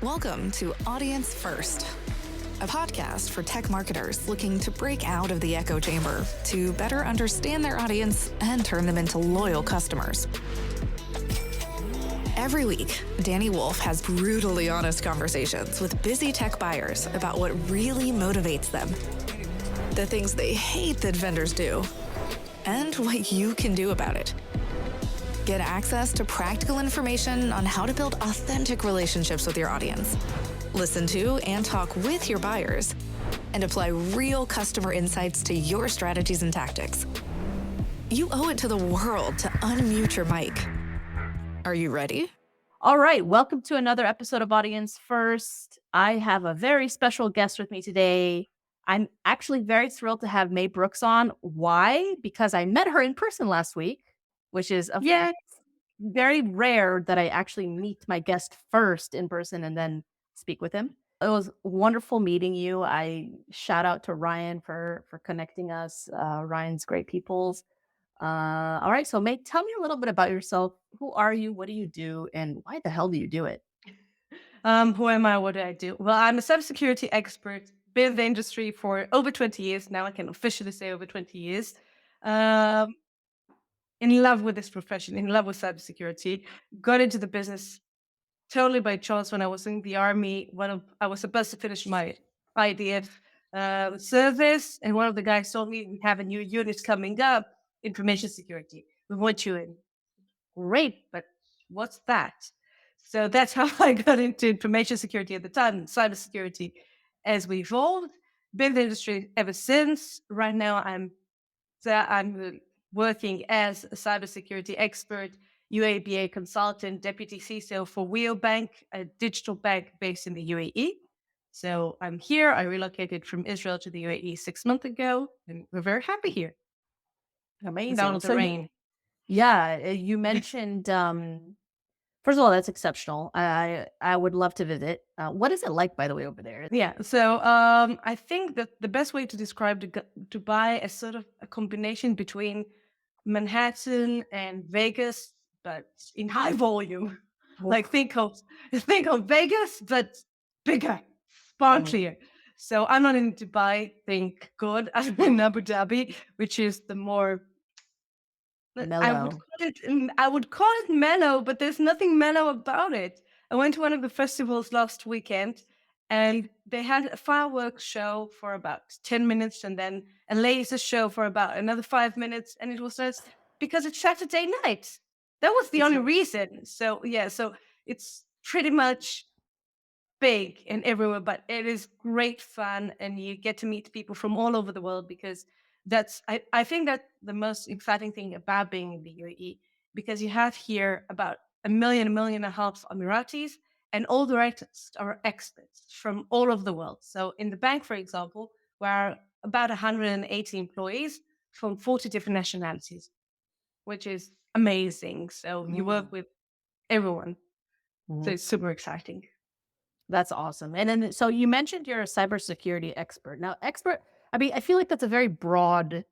Welcome to Audience First, a podcast for tech marketers looking to break out of the echo chamber to better understand their audience and turn them into loyal customers. Every week, Dani Woolf has brutally honest conversations with busy tech buyers about what really motivates them, the things they hate that vendors do, and what you can do about it. Get access to practical information on how to build authentic relationships with your audience. Listen to and talk with your buyers, and apply real customer insights to your strategies and tactics. You owe it to the world to unmute your mic. Are you ready? All right, welcome to another episode of Audience First. I have a very special guest with me today. I'm actually very thrilled to have May Brooks on. Why? Because I met her in person last week, which is very rare that I actually meet my guest first in person and then speak with him. It was wonderful meeting you. I shout out to Ryan for connecting us. Ryan's great peoples. All right, so May, tell me a little bit about yourself. Who are you? What do you do? And why the hell do you do it? Who am I? What do I do? Well, I'm a cybersecurity expert. Been in the industry for over 20 years now. I can officially say over 20 years. In love with this profession, in love with cybersecurity. Got into the business totally by chance when I was in the army. I was supposed to finish my IDF service, and one of the guys told me we have a new unit coming up, information security. We want you in. Great, but what's that? So that's how I got into information security at the time, cybersecurity as we evolved. Been in the industry ever since. Right now, I'm working as a cybersecurity expert, UABA consultant, deputy CISO for Wheel Bank, a digital bank based in the UAE. So I'm here. I relocated from Israel to the UAE 6 months ago, and we're very happy here. Amazing. Down with the rain. You mentioned, first of all, that's exceptional. I would love to visit. What is it like, by the way, over there? Yeah. So I think that the best way to describe Dubai is sort of a combination between Manhattan and Vegas, but in high volume. Like think of Vegas, but bigger, sparklier. So I'm not in Dubai, thank God. I'm in Abu Dhabi, which is the more Mellow. I would call it mellow, but there's nothing mellow about it. I went to one of the festivals last weekend, and they had a fireworks show for about 10 minutes and then a laser show for about another 5 minutes. And it was just because it's Saturday night. That was the only reason. So, yeah, so it's pretty much big and everywhere, but it is great fun. And you get to meet people from all over the world because I think that the most exciting thing about being in the UAE, because you have here about a million and a half Emiratis, and all the rest are experts from all over the world. So in the bank, for example, we're about 180 employees from 40 different nationalities, which is amazing. So you work with everyone. So it's super exciting. That's awesome. And then, so you mentioned you're a cybersecurity expert. Now, I feel like that's a very broad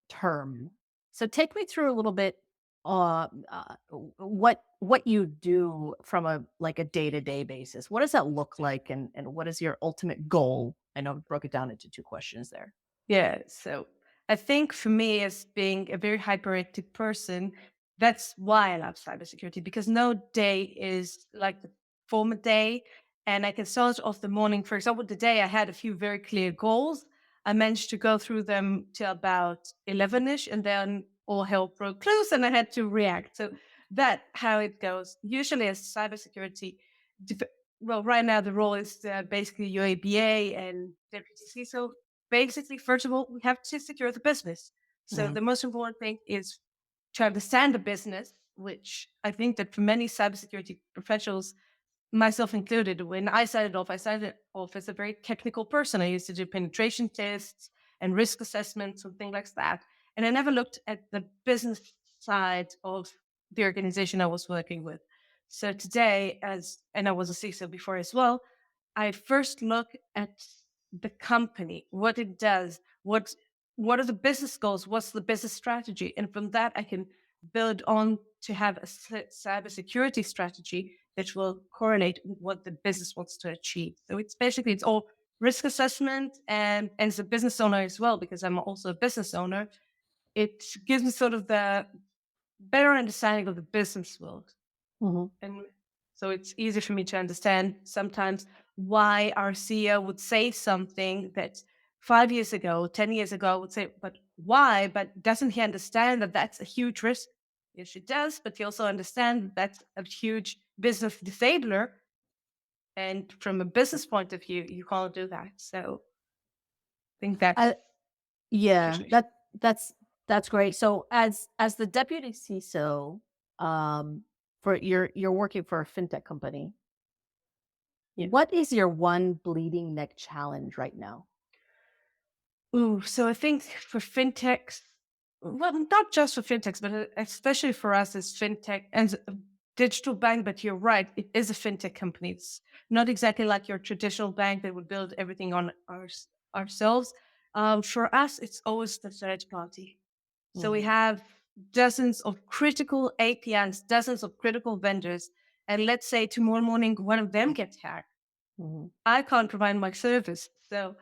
term. So take me through a little bit what you do from a day-to-day basis. What does that look like, and what is your ultimate goal? I know I broke it down into two questions there. Yeah, so I think for me, as being a very hyperactive person, that's why I love cybersecurity, because no day is like the former day. And I can start off the morning. For example, today I had a few very clear goals. I managed to go through them till about 11ish, and then all hell broke loose and I had to react. So that's how it goes. Usually as cybersecurity, well, right now the role is basically UABA and deputy CISO. Basically, first of all, we have to secure the business. So the most important thing is to understand the business, which I think that for many cybersecurity professionals, myself included, when I started off as a very technical person. I used to do penetration tests and risk assessments and things like that. And I never looked at the business side of the organization I was working with. So today, and I was a CISO before as well, I first look at the company, what it does, what are the business goals, what's the business strategy, and from that I can build on to have a cybersecurity strategy that will correlate with what the business wants to achieve. So it's all risk assessment, and as a business owner as well, because I'm also a business owner, it gives me sort of the better understanding of the business world. Mhm. And so it's easy for me to understand sometimes why our CEO would say something that 5 years ago, 10 years ago, I would say, but why? But doesn't he understand that that's a huge risk? Yes, he does, but he also understands that's a huge business disabler. And from a business point of view, you can't do that. So I think that's I Yeah, situation. that's great. So as the deputy CISO, for you're working for a fintech company, Yeah. what is your one bleeding neck challenge right now? Ooh, so I think for fintechs, well, not just for fintechs, but especially for us as fintech and a digital bank. But you're right, it is a fintech company. It's not exactly like your traditional bank that would build everything on ourselves. For us, it's always the third party. So we Mhm, have dozens of critical APIs, dozens of critical vendors, and let's say tomorrow morning one of them gets hacked. mhm. I can't provide my service. So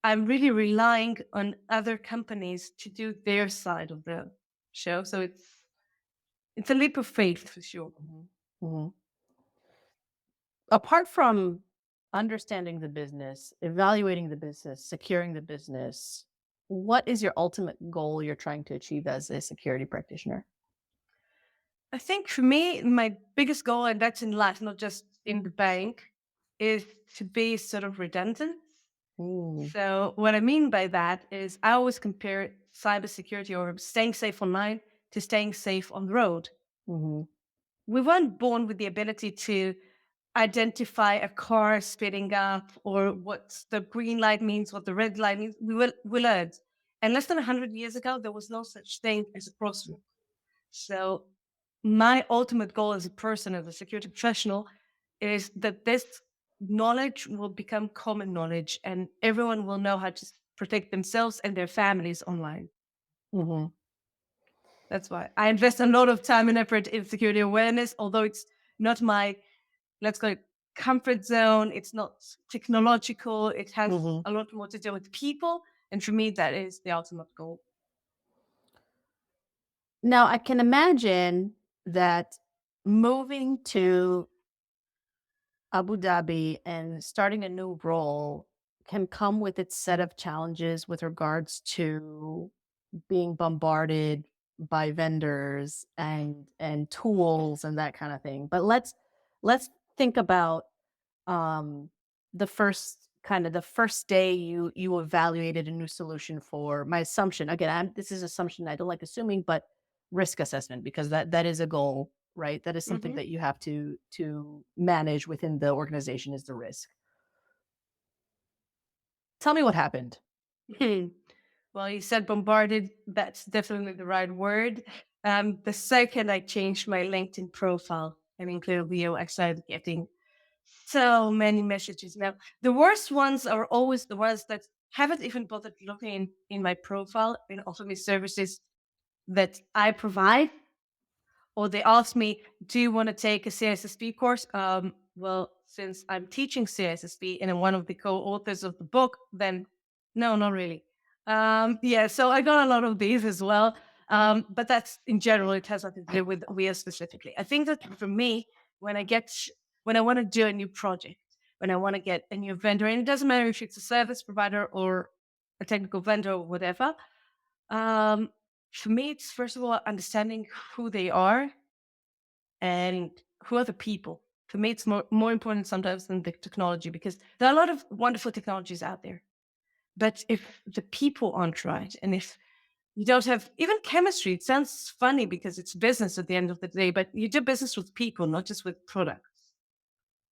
I'm really relying on other companies to do their side of the show. So it's a leap of faith for sure. Mhm, mhm. Apart from understanding the business, evaluating the business, securing the business, what is your ultimate goal you're trying to achieve as a security practitioner? I think for me, my biggest goal, and that's in life, not just in the bank, is to be sort of redundant. Mm, So what I mean by that is I always compare cybersecurity or staying safe online to staying safe on the road. mhm, We weren't born with the ability to identify a car speeding up or what the green light means, what the red light means. We learned. And less than 100 years ago, there was no such thing as a crosswalk. So my ultimate goal as a person, as a security professional, is that this knowledge will become common knowledge and everyone will know how to protect themselves and their families online. mhm. That's why I invest a lot of time and effort in security awareness, although it's not my, let's call it, comfort zone. It's not technological. It has Mhm. a lot more to do with people. And for me, that is the ultimate goal. Now, I can imagine that moving to Abu Dhabi and starting a new role can come with its set of challenges with regards to being bombarded by vendors and tools and that kind of thing. But let's think about um the first day you evaluated a new solution. For my assumption, again, this is assumption, I don't like assuming, but risk assessment, because that is a goal, right? That is something Hmm. that you have to manage within the organization, is the risk. Tell me what happened. Well, you said bombarded. That's definitely the right word. The second I changed my LinkedIn profile and included Leo, I started getting so many messages. Now, the worst ones are always the ones that haven't even bothered looking in my profile and offer me services that I provide, or they ask me, "Do you want to take a CISSP course?" Well, since I'm teaching CISSP and I'm one of the co-authors of the book, then no, not really. Yeah, so I got a lot of these as well. But that's in general, it has nothing to do with WIA specifically. I think that for me, when I get when I want to do a new project, when I want to get a new vendor, and it doesn't matter if it's a service provider or a technical vendor or whatever. Um, for me, it's first of all understanding who they are and who are the people. For me, it's more important sometimes than the technology, because there are a lot of wonderful technologies out there. But if the people aren't right, and if you don't have even chemistry, it sounds funny because it's business at the end of the day, but you do business with people, not just with products.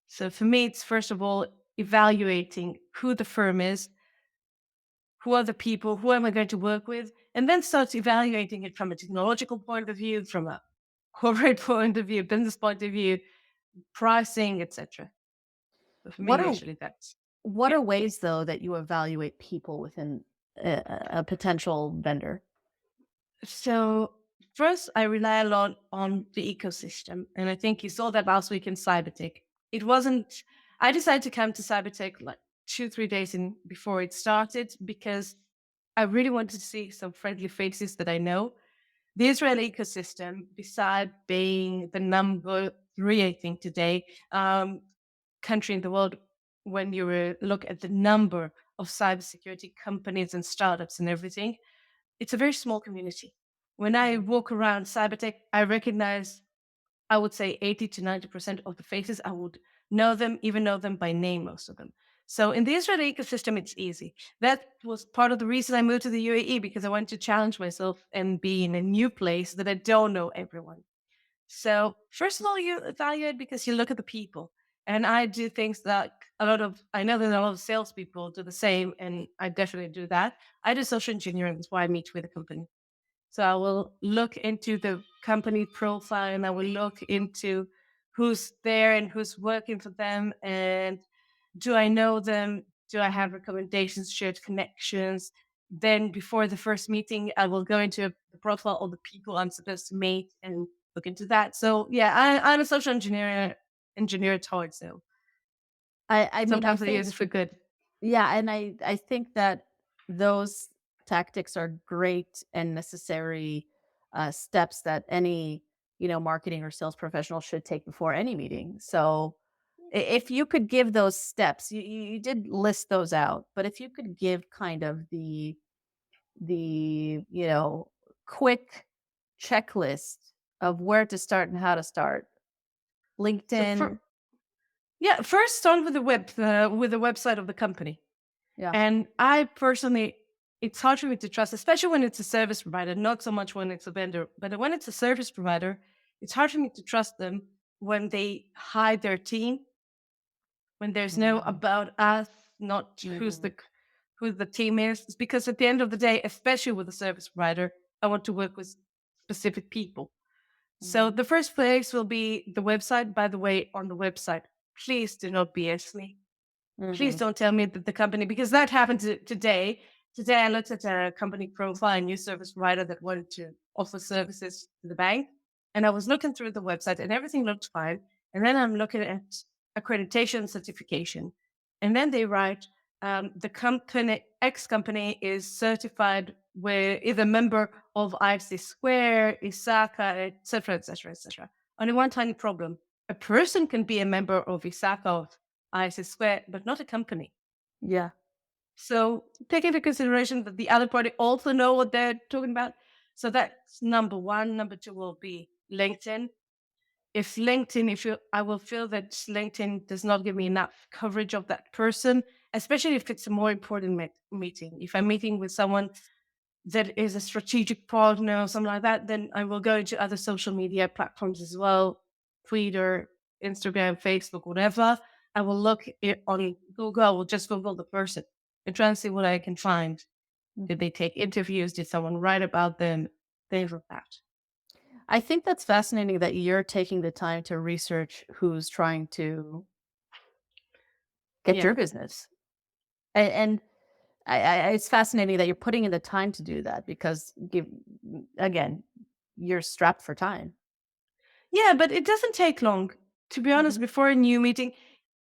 So for me, it's first of all evaluating who the firm is, who are the people, who am I going to work with, and then start evaluating it from a technological point of view, from a corporate point of view, business point of view, pricing, etc. So for What me, are usually that's what yeah. are ways, though, that you evaluate people within a potential vendor? So First, I rely a lot on the ecosystem. And I think you saw that last week in Cybertech. It wasn't, I decided to come to Cybertech like 2, 3 days in before it started because I really wanted to see some friendly faces that I know. The Israeli ecosystem, beside being the number three, I think today, country in the world, when you look at the number of cybersecurity companies and startups and everything, it's a very small community. When I walk around Cybertech, I recognize, I would say 80 to 90% of the faces. I would know them, even know them by name, most of them. So in the Israeli ecosystem, it's easy. That was part of the reason I moved to the UAE, because I wanted to challenge myself and be in a new place that I don't know everyone. So first of all, you evaluate because you look at the people. And I do things that I know that a lot of salespeople do the same, and I definitely do that. I do social engineering. That's why I meet with a company. So I will look into the company profile, and I will look into who's there and who's working for them. And do I know them? Do I have recommendations, shared connections? Then before the first meeting, I will go into the profile of the people I'm supposed to meet and look into that. So yeah, I'm a social engineer at heart. So I mean, I sometimes I think use it for good. yeah, and I think that those tactics are great and necessary steps that any marketing or sales professional should take before any meeting. So if you could give those steps, you did list those out, but if you could give kind of the quick checklist of where to start and how to start, So LinkedIn, yeah, first start with the website of the company. yeah, And I personally, it's hard for me to trust, especially when it's a service provider, not so much when it's a vendor, but when it's a service provider, it's hard for me to trust them when they hide their team, when there's no mhm, about us, not mhm, who the team is. It's because at the end of the day, especially with a service provider, I want to work with specific people. So mhm, the first place will be the website. By the way, on the website, please do not BS me. Please mhm, don't tell me that the company, because that happened today. Today, I looked at a company profile, a new service provider that wanted to offer services to the bank. And I was looking through the website and everything looked fine. And then I'm looking at accreditation certification. And then they write, the company, X company is certified with either member of IFC Square, ISACA, etc., etc., etc. Only one tiny problem. A person can be a member of ISACA, ISC Square, but not a company. yeah, So take into consideration that the other party also know what they're talking about. So that's number one. Number two will be LinkedIn. I will feel that LinkedIn does not give me enough coverage of that person, especially if it's a more important meeting. If I'm meeting with someone that is a strategic partner or something like that, then I will go into other social media platforms as well, Twitter, Instagram, Facebook, whatever. I will look it on Google. I will just Google the person and try and see what I can find. Did mhm. they take interviews? Did someone write about them? Things like that. I think that's fascinating that you're taking the time to research who's trying to get Yeah. your business. And it's fascinating that you're putting in the time to do that because again, you're strapped for time. Yeah, but it doesn't take long. To be honest, Mhm. before a new meeting,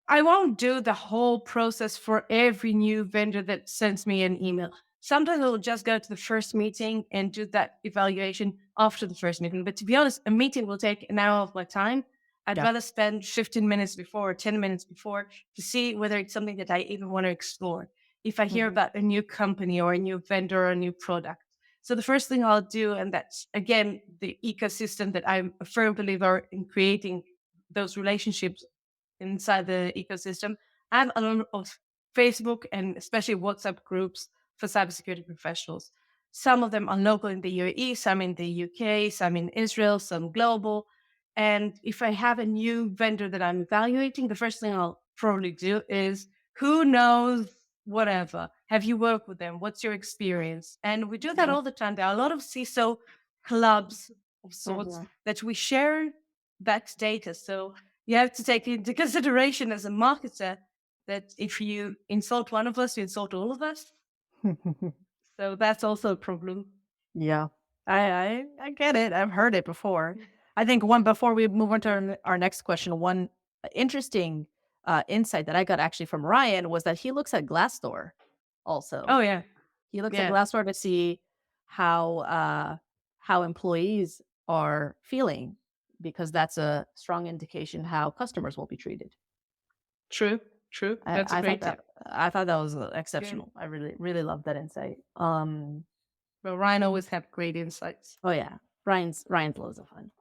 I won't do the whole process for every new vendor that sends me an email. Sometimes I'll just go to the first meeting and do that evaluation after the first meeting. But to be honest, a meeting will take an hour of my time. I'd Yeah. rather spend 15 minutes before or 10 minutes before to see whether it's something that I even want to explore. If I hear Mhm. about a new company or a new vendor or a new product. So the first thing I'll do, and that's again the ecosystem that I'm a firm believer in creating those relationships inside the ecosystem. I have a lot of Facebook and especially WhatsApp groups for cybersecurity professionals. Some of them are local in the UAE, some in the UK, some in Israel, some global. And if I have a new vendor that I'm evaluating, the first thing I'll probably do is who knows whatever. Have you worked with them? What's your experience? And we do that Mhm. all the time. There are a lot of CISO clubs of sorts Mhm. that we share that data. So you have to take into consideration as a marketer that if you insult one of us, you insult all of us. So that's also a problem. Yeah. I get it. I've heard it before. I think one before we move on to our next question, one interesting insight that I got actually from Ryan was that he looks at Glassdoor also. Oh yeah, He looks at yeah, Glassdoor to see how employees are feeling because that's a strong indication how customers will be treated. true, true. I, That's a I thought great that tip. I thought that was Yeah. exceptional. I really really love that insight. Well, Ryan always have great insights. Oh yeah, Ryan's loads of fun.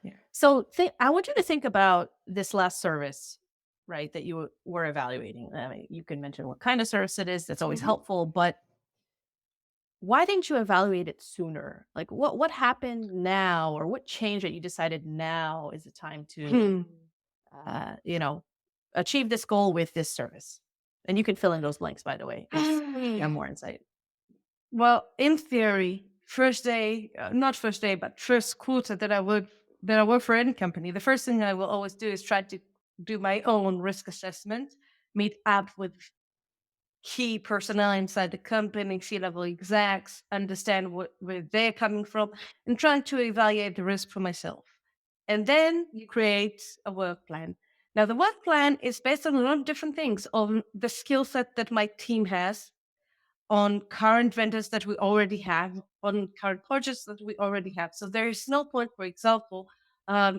Yeah. So I want you to think about this last service, right? That you were evaluating. I mean, you can mention what kind of service it is. That's always Mhm. helpful, but why didn't you evaluate it sooner? Like what happened now, or what changed that you decided now is the time to, Hmm. you know, achieve this goal with this service? And you can fill in those blanks, by the way, if you have more insight. Well, in theory, first day, not first day, but first quarter that I work for any company, the first thing I will always do is try to do my own risk assessment, meet up with key personnel inside the company, C-level execs, understand where they're coming from, and trying to evaluate the risk for myself. And then you create a work plan. Now, the work plan is based on a lot of different things, on the skill set that my team has, on current vendors that we already have, on current projects that we already have. So there is no point, for example,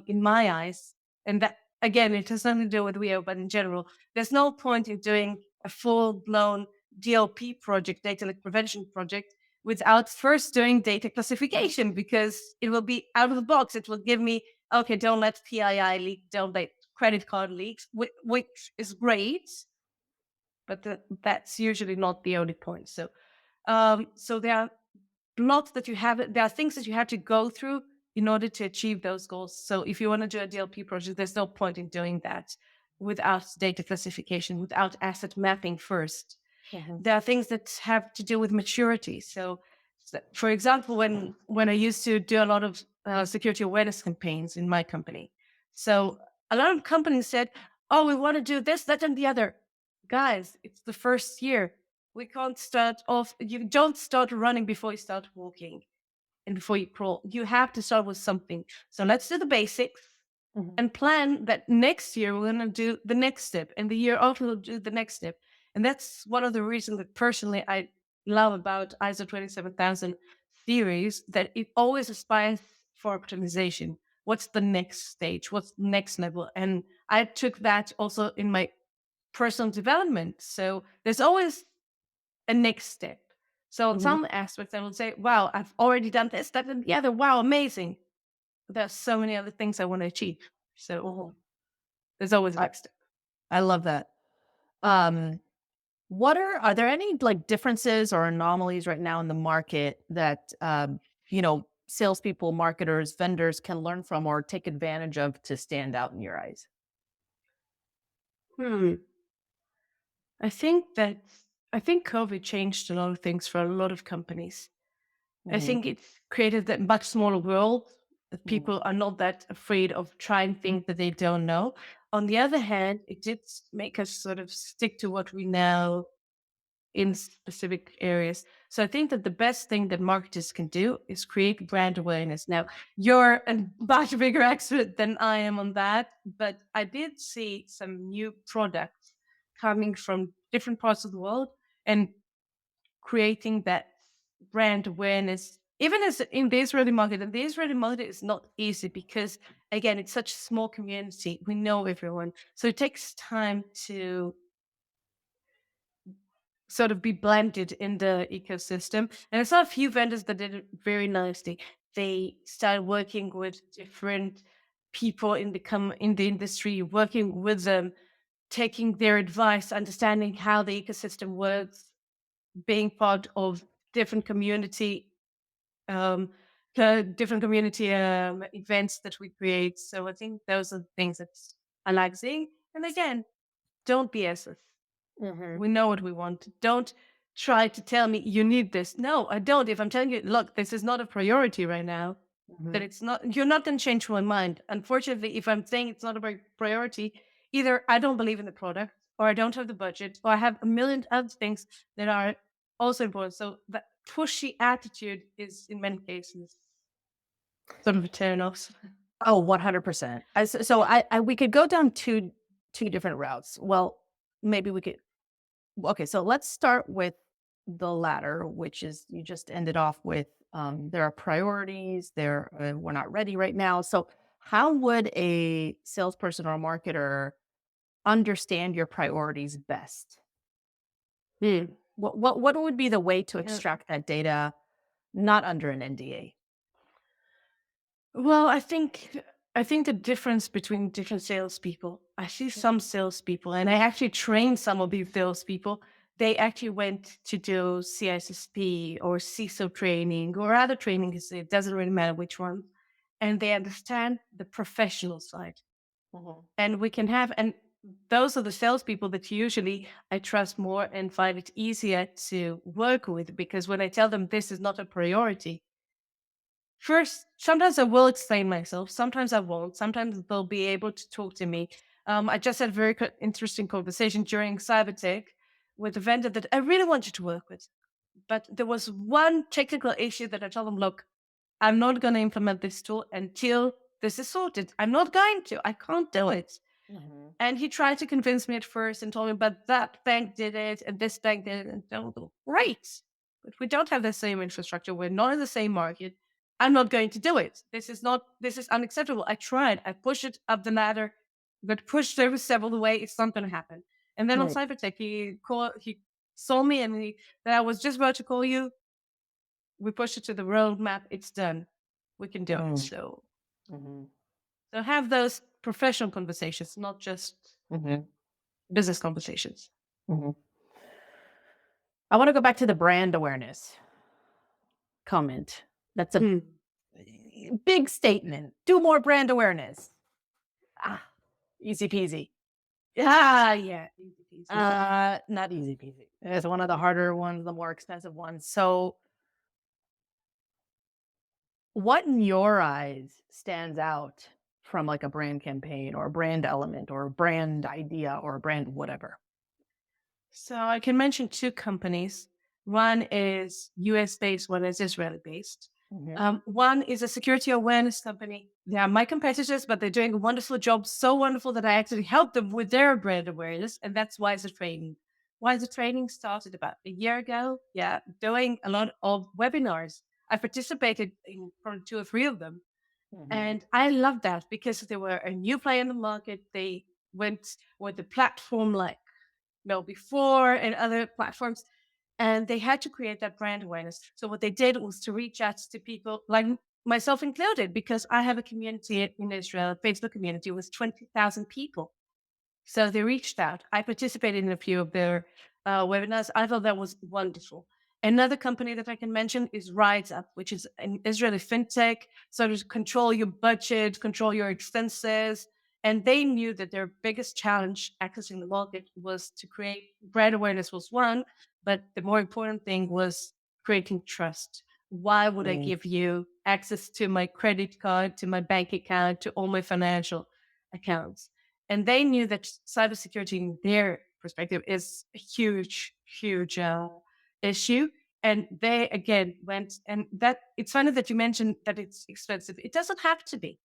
in my eyes, and that again, it has nothing to do with WEO, but in general, there's no point in doing a full-blown DLP project, data leak prevention project, without first doing data classification, because it will be out of the box. It will give me, okay, don't let PII leak, don't let credit card leaks, which is great, but that's usually not the only point. So there are lots that you have. There are things that you have to go through in order to achieve those goals. So if you want to do a DLP project, there's no point in doing that without data classification, without asset mapping first. There are things that have to do with maturity. So for example, when I used to do a lot of security awareness campaigns in my company, so a lot of companies said, "Oh, we want to do this, that, and the other." Guys, it's the first year. We can't start off. You don't start running before you start walking and before you crawl. You have to start with something. So let's do the basics Mhm. and plan that next year we're going to do the next step, and the year after we'll do the next step. And that's one of the reasons that personally I love about ISO 27000 series, that it always aspires for optimization. What's the next stage? What's the next level? And I took that also in my personal development. So there's always a next step. So on Mhm. some aspects, I would say, wow, I've already done this, that, and the other. Wow, amazing. But there's so many other things I want to achieve. So Mhm. there's always a I, next step. I love that. Um, what are there any like differences or anomalies right now in the market that salespeople, marketers, vendors can learn from or take advantage of to stand out in your eyes? Hmm. I think that I think COVID changed a lot of things for a lot of companies. I Mhm. think it's created that much smaller world that Mhm. people are not that afraid of trying things that they don't know. On the other hand, it did make us sort of stick to what we know in specific areas. So I think that the best thing that marketers can do is create brand awareness. Now, you're a much bigger expert than I am on that, but I did see some new products coming from different parts of the world and creating that brand awareness. Even as in the Israeli market, and the Israeli market is not easy because, again, it's such a small community. We know everyone. So it takes time to sort of be blended in the ecosystem. And I saw a few vendors that did it very nicely. They started working with different people in the industry, working with them, taking their advice, understanding how the ecosystem works, being part of different community um different community events that we create. So I think those are the things that I like seeing. And again, don't BS us. Mhm. We know what we want. Don't try to tell me you need this. No, I don't. If I'm telling you, look, this is not a priority right now, that Mhm. it's not, you're not going to change my mind. Unfortunately, if I'm saying it's not a priority, either I don't believe in the product, or I don't have the budget, or I have a million other things that are also important. So pushy attitude is in many cases sort of a turn off. Oh, 100%. So we could go down two different routes. Well, maybe we could. Okay, so let's start with the latter, which is you just ended off with there are priorities, we're not ready right now. So how would a salesperson or a marketer understand your priorities best? Hmm. What would be the way to Yeah. extract that data not under an NDA? Well, I think the difference between different salespeople. I see some salespeople, and I actually trained some of these salespeople. They actually went to do CISSP or CISO training or other trainings. It doesn't really matter which one, and they understand the professional side. Mhm. And we can have, and those are the salespeople that usually I trust more and find it easier to work with, because when I tell them this is not a priority, first, sometimes I will explain myself. Sometimes I won't. Sometimes they'll be able to talk to me. I just had a very interesting conversation during Cybertech with a vendor that I really wanted to work with. But there was one technical issue that I told them, look, I'm not going to implement this tool until this is sorted. I'm not going to. I can't do it. Mhm. And he tried to convince me at first and told me, but that bank did it and this bank did it. And I was like, great. But we don't have the same infrastructure. We're not in the same market. I'm not going to do it. This is unacceptable. I tried. I pushed it up the ladder, but pushed every step of the way. It's not going to happen. And then on Right. Cybertech, he saw me and that I was just about to call you. We pushed it to the roadmap. It's done. We can do it. Mm. Mhm. So have those professional conversations, not just Mhm. business conversations. Mhm. I want to go back to the brand awareness comment. That's a Hmm. big statement. Do more brand awareness. Ah, easy peasy. Yeah. Easy peasy. Not easy peasy. It's one of the harder ones, the more expensive ones. So, what in your eyes stands out from like a brand campaign or a brand element or a brand idea or a brand whatever? So I can mention two companies. One is US based, one is Israeli based. Mhm. One is a security awareness company. They are my competitors, but they're doing a wonderful job. So wonderful that I actually helped them with their brand awareness. And that's Wiser Training. Wiser Training started about a year ago. Yeah, doing a lot of webinars. I participated in probably two or three of them. Mhm. And I love that because they were a new player in the market. They went with the platform like before and other platforms, and they had to create that brand awareness. So what they did was to reach out to people like myself included, because I have a community in Israel, a Facebook community with 20,000 people. So they reached out. I participated in a few of their webinars. I thought that was wonderful. Another company that I can mention is Rise Up, which is an Israeli fintech. So to control your budget, control your expenses. And they knew that their biggest challenge accessing the market was to create brand awareness was one, but the more important thing was creating trust. Why would I Mm. give you access to my credit card, to my bank account, to all my financial accounts? And they knew that cybersecurity, in their perspective, is a huge, huge issue. And they again went, and that it's funny that you mentioned that it's expensive. It doesn't have to be.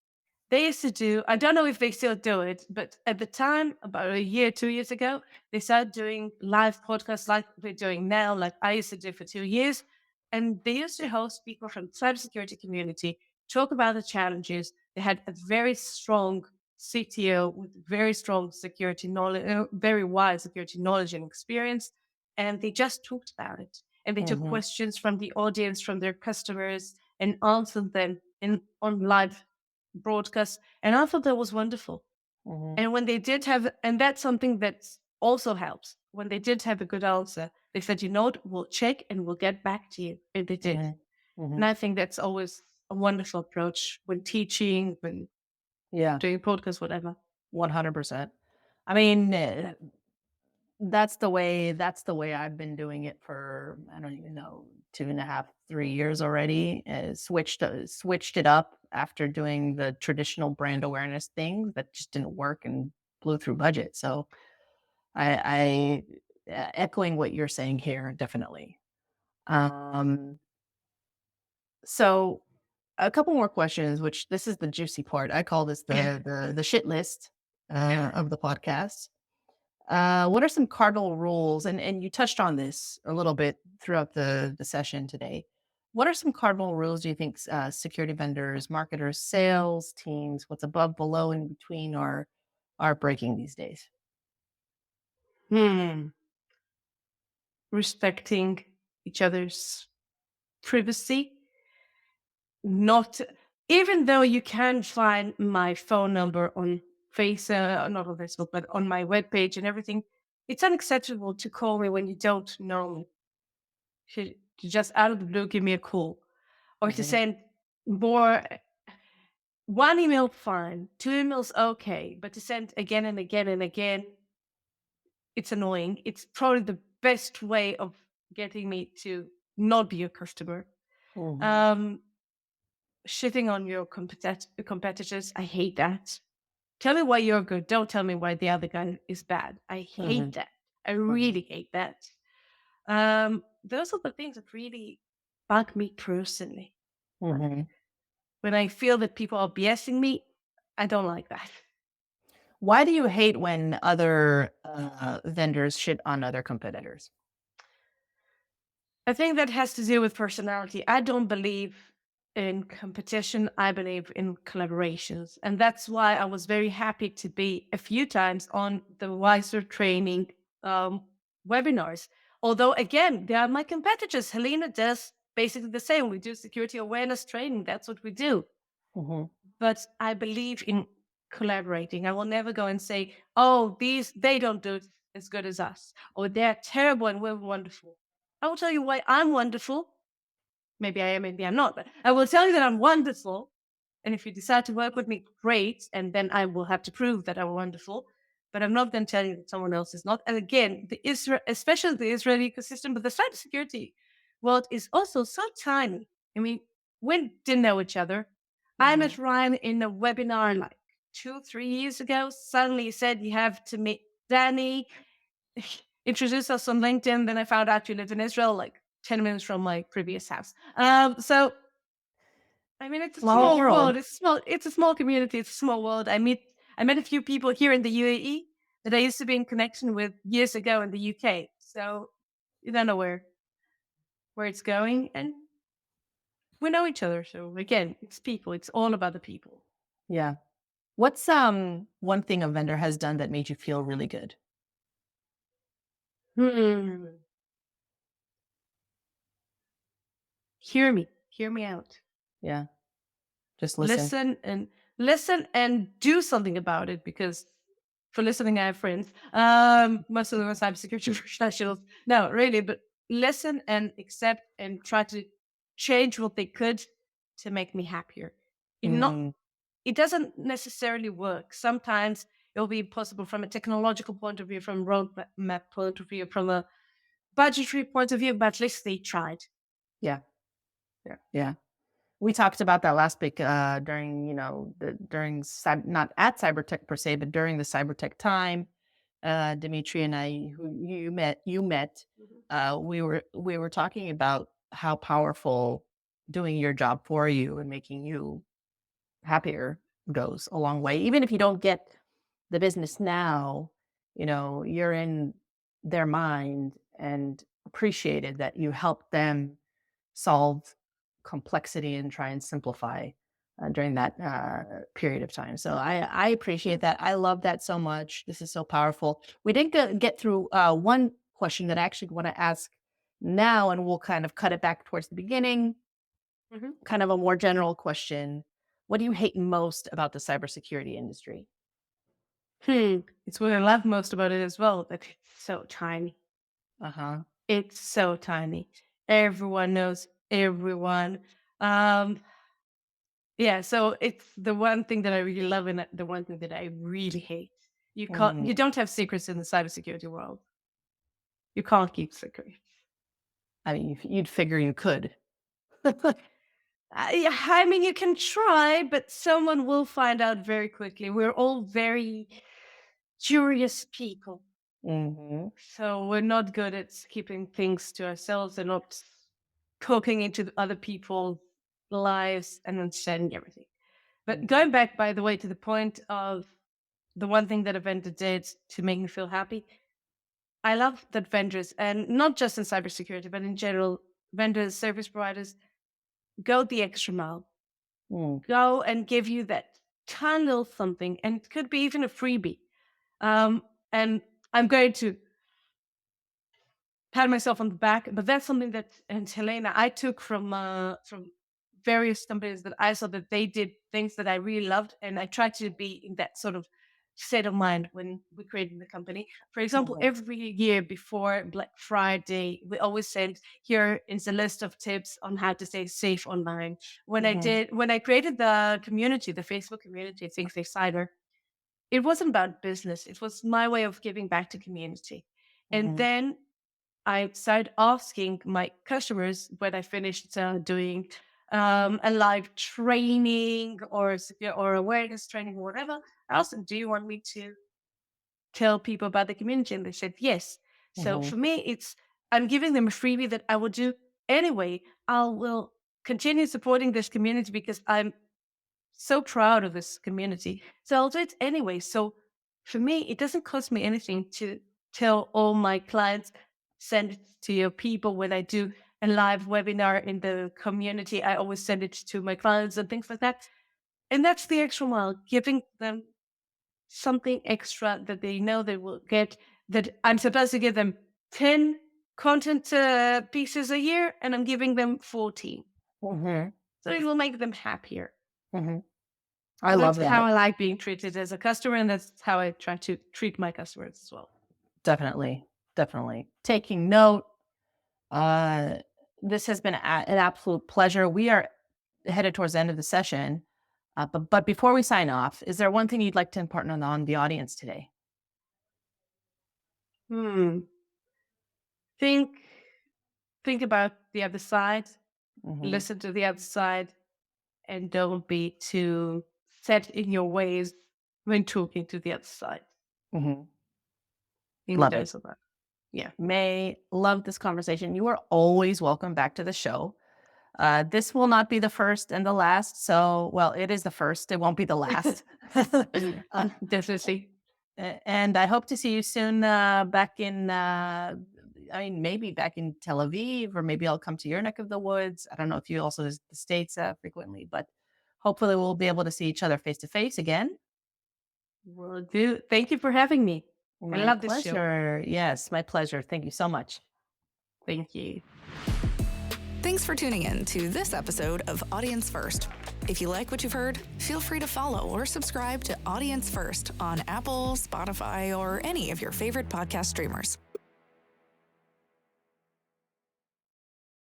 They used to do, I don't know if they still do it, but at the time, about a year, 2 years ago, they started doing live podcasts like we're doing now, like I used to do for 2 years. And they used to host people from the cybersecurity community, talk about the challenges. They had a very strong CTO with very strong security knowledge, very wide security knowledge and experience. And they just talked about it. And they took Mhm. questions from the audience, from their customers, and answered them on live broadcast. And I thought that was wonderful. Mhm. And when they did have, and that's something that also helps. When they did have a good answer, they said, you know what, we'll check and we'll get back to you. And they did. Mhm. And Mhm. I think that's always a wonderful approach when teaching, when Yeah, doing podcasts, whatever. 100%. I mean, that's the way I've been doing it for, I don't even know, 2.5, 3 years already. Switched it up after doing the traditional brand awareness thing that just didn't work and blew through budget. So I echoing what you're saying here, definitely. Um, so a couple more questions, which this is the juicy part. I call this the shit list of the podcast. What are some cardinal rules? And you touched on this a little bit throughout the session today. What are some cardinal rules do you think security vendors, marketers, sales teams, what's above, below, in between are breaking these days? Hmm. Respecting each other's privacy. Not even though you can find my phone number on not on Facebook, but on my webpage and everything, it's unacceptable to call me when you don't know me. To just out of the blue give me a call, or to Hmm. send more. One email, fine. Two emails, okay. But to send again and again and again, it's annoying. It's probably the best way of getting me to not be a customer. Hmm. Um, Shitting on your competitors, I hate that. Tell me why you're good. Don't tell me why the other guy is bad. I Hmm. hate that. I really hate that. Those are the things that really bug me personally. Hmm. When I feel that people are BSing me, I don't like that. Why do you hate when other vendors shit on other competitors? I think that has to do with personality. I don't believe in competition. I believe in collaborations. And that's why I was very happy to be a few times on the Wiser training um, webinars. Although, again, they are my competitors. Helena does basically the same. We do security awareness training. That's what we do. Hmm. But I believe in collaborating. I will never go and say, oh, they don't do it as good as us, or they're terrible and we're wonderful. I will tell you why I'm wonderful. Maybe I am, maybe I'm not, but I will tell you that I'm wonderful. And if you decide to work with me, great. And then I will have to prove that I'm wonderful. But I'm not going to tell you that someone else is not. And again, especially the Israeli ecosystem, but the cybersecurity world is also so tiny. I mean, we didn't know each other. I Hmm. met Ryan in a webinar like 2, 3 years ago. Suddenly he said, you have to meet Dani. Introduced us on LinkedIn. Then I found out you live in Israel, like 10 minutes from my previous house. So I mean, it's a Small small world. world. It's a small community. It's a small world. I met a few people here in the UAE that I used to be in connection with years ago in the UK. So you don't know where it's going, and we know each other. So again, it's people. It's all about the people. Yeah. What's one thing a vendor has done that made you feel really good? Hmm. Hear me out. Yeah. Just listen. Listen and do something about it, because for listening I have friends, most of them are cybersecurity professionals. No, really, but listen and accept and try to change what they could to make me happier. it not Mm-hmm. it doesn't necessarily work. Sometimes it will be impossible from a technological point of view, from a roadmap point of view, from a budgetary point of view, but at least they tried. Yeah. Yeah. Yeah. We talked about that last week during, not at Cybertech per se, but during the Cybertech time. Dimitri and I, who you met, Mhm. we were talking about how powerful doing your job for you and making you happier goes a long way. Even if you don't get the business now, you're in their mind and appreciated that you help them solve complexity and try and simplify during that period of time. So I appreciate that. I love that so much. This is so powerful. We didn't get through one question that I actually want to ask now, and we'll kind of cut it back towards the beginning. Mhm. Kind of a more general question. What do you hate most about the cybersecurity industry? It's what I love most about it as well, that it's so tiny. Uh huh. It's so tiny. Everyone knows everyone. Um, yeah, so it's the one thing that I really love and the one thing that I really hate. You don't have secrets in the cybersecurity world. You can't keep secrets. I mean, you'd figure you could. Yeah, I mean, you can try, but someone will find out very quickly. We're all very curious people. Hmm. So we're not good at keeping things to ourselves and not. poking into other people's lives and then sharing everything. But going back, by the way, to the point of the one thing that a vendor did to make me feel happy, I love that vendors, and not just in cybersecurity, but in general, vendors, service providers, go the extra mile. Go and give you that tiny little something, and it could be even a freebie. And I'm going to pat myself on the back, but that's something that, and Helena, I took from various companies that I saw that they did things that I really loved, and I tried to be in that sort of state of mind when we created the company. For example, every year before Black Friday, we always said, here is a list of tips on how to stay safe online. When I created the community, the Facebook community, Think Safe Cyber, it wasn't about business. It was my way of giving back to community. And then I started asking my customers when I finished doing a live training or awareness training or whatever. I asked them, do you want me to tell people about the community? And they said yes. So for me, I'm giving them a freebie that I will do anyway. I will continue supporting this community because I'm so proud of this community. So I'll do it anyway. So for me, it doesn't cost me anything to tell all my clients, send it to your people. When I do a live webinar in the community, I always send it to my clients and things like that. And that's the extra mile, giving them something extra that they know they will get, that I'm supposed to give them 10 content pieces a year, and I'm giving them 14. So it will make them happier. I love That's that. how I like being treated as a customer, and that's how I try to treat my customers as well. Definitely. Taking note. This has been an absolute pleasure. We are headed towards the end of the session. But before we sign off, is there one thing you'd like to impart on the audience today? Think about the other side, listen to the other side, and don't be too set in your ways when talking to the other side. Love it. Yeah. May, love this conversation. You are always welcome back to the show. This will not be the first and the last. So, well, it is the first. It won't be the last. Definitely. And I hope to see you soon back in, maybe back in Tel Aviv, or maybe I'll come to your neck of the woods. I don't know if you also visit the States frequently, but hopefully we'll be able to see each other face to face again. Will do. Thank you for having me. I love this show. Yes, my pleasure. Thank you so much. Thank you. Thanks for tuning in to this episode of Audience First. If you like what you've heard, feel free to follow or subscribe to Audience First on Apple, Spotify, or any of your favorite podcast streamers.